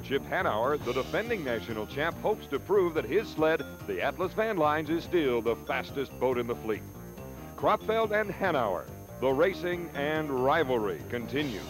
Chip Hanauer, the defending national champ, hopes to prove that his sled, the Atlas Van Lines, is still the fastest boat in the fleet. Kropfeld and Hanauer, the racing and rivalry continue.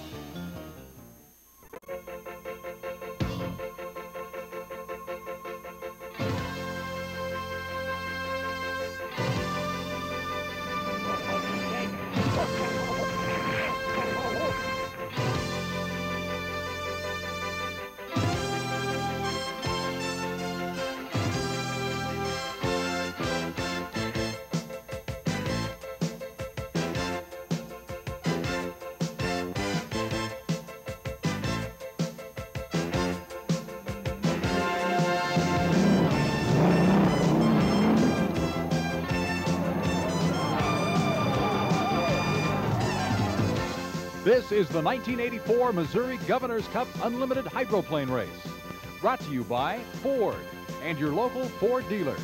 This is the 1984 Missouri Governor's Cup Unlimited Hydroplane Race. Brought to you by Ford and your local Ford dealer.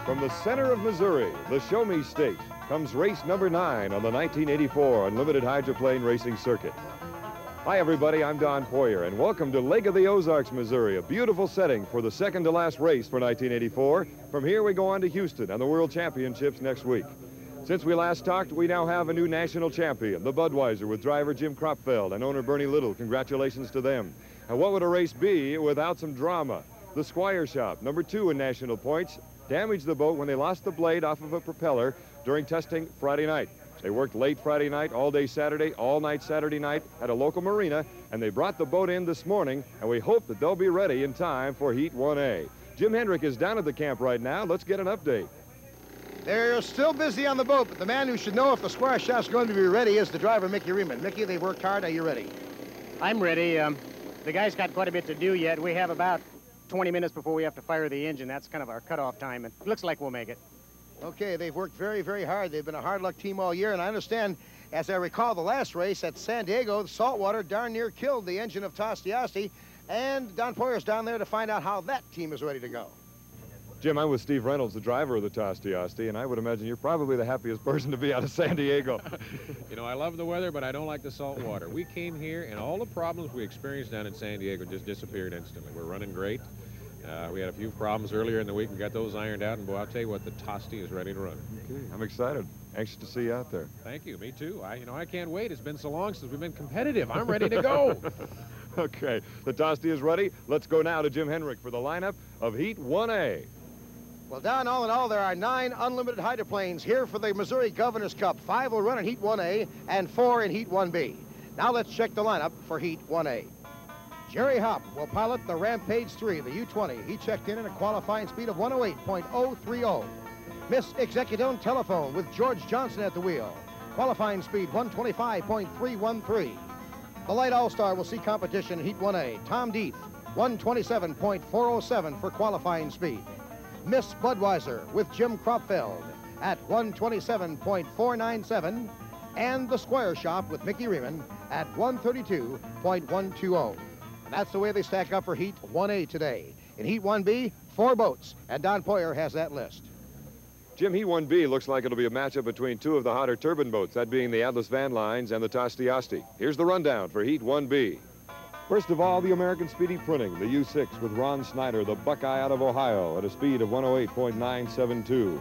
From the center of Missouri, the Show Me State, comes race number 9 on the 1984 Unlimited Hydroplane Racing Circuit. Hi, everybody. I'm Don Poyer, and welcome to Lake of the Ozarks, Missouri, a beautiful setting for the second-to-last race for 1984. From here, we go on to Houston and the World Championships next week. Since we last talked, we now have a new national champion, the Budweiser, with driver Jim Kropfeld and owner Bernie Little. Congratulations to them. And what would a race be without some drama? The Squire shop, number 2 in national points, damaged the boat when they lost the blade off of a propeller during testing Friday night. They worked late Friday night, all day Saturday, all night Saturday night at a local marina, and they brought the boat in this morning, and we hope that they'll be ready in time for Heat 1A. Jim Hendrick is down at the camp right now. Let's get an update. They're still busy on the boat, but the man who should know if the Squire shop's going to be ready is the driver, Mickey Remund. Mickey, they've worked hard. Are you ready? I'm ready. The guy's got quite a bit to do yet. We have about 20 minutes before we have to fire the engine. That's kind of our cutoff time, and it looks like we'll make it. Okay, they've worked very, very hard. They've been a hard luck team all year, and I understand, as I recall the last race at San Diego, the saltwater darn near killed the engine of Tosti, Asti, and Don Poyer's down there to find out how that team is ready to go. Jim, I'm with Steve Reynolds, the driver of the Tosti, Asti, and I would imagine you're probably the happiest person to be out of San Diego. You know, I love the weather, but I don't like the salt water. We came here, and all the problems we experienced down in San Diego just disappeared instantly. We're running great. We had a few problems earlier in the week. We got those ironed out, and boy, I'll tell you what, the Tosti is ready to run. Okay, I'm excited. Anxious to see you out there. Thank you. Me too. I can't wait. It's been so long since we've been competitive. I'm ready to go. Okay, the Tosti is ready. Let's go now to Jim Hendrick for the lineup of Heat 1A. Well, Don, all in all, there are 9 unlimited hydroplanes here for the Missouri Governor's Cup. 5 will run in Heat 1A and 4 in Heat 1B. Now let's check the lineup for Heat 1A. Jerry Hopp will pilot the Rampage 3, the U-20. He checked in at a qualifying speed of 108.030. Miss Executone Telephone with George Johnson at the wheel. Qualifying speed 125.313. The Lite All-Star will see competition in Heat 1A. Tom Deeth, 127.407 for qualifying speed. Miss Budweiser with Jim Kropfeld at 127.497. And the Squire shop with Mickey Remund at 132.120. And that's the way they stack up for Heat 1A today. In Heat 1B, 4 boats, and Don Poyer has that list. Jim, Heat 1B looks like it'll be a matchup between 2 of the hotter turbine boats, that being the Atlas Van Lines and the Tosti Asti. Here's the rundown for Heat 1B. First of all, the American Speedy Printing, the U6 with Ron Snyder, the Buckeye out of Ohio, at a speed of 108.972.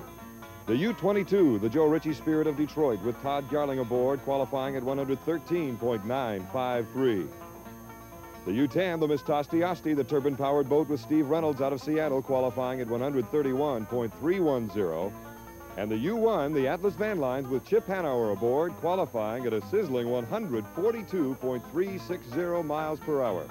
The U-22, the Joe Ritchie Spirit of Detroit, with Todd Garling aboard, qualifying at 113.953. The U-10, the Miss Tosti Asti, the turbine-powered boat with Steve Reynolds out of Seattle, qualifying at 131.310. And the U-1, the Atlas Van Lines with Chip Hanauer aboard, qualifying at a sizzling 142.360 miles per hour.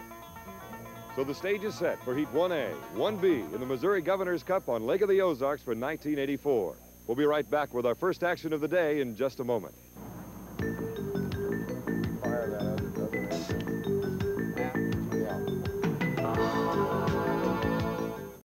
So the stage is set for Heat 1A, 1B in the Missouri Governor's Cup on Lake of the Ozarks for 1984. We'll be right back with our first action of the day in just a moment.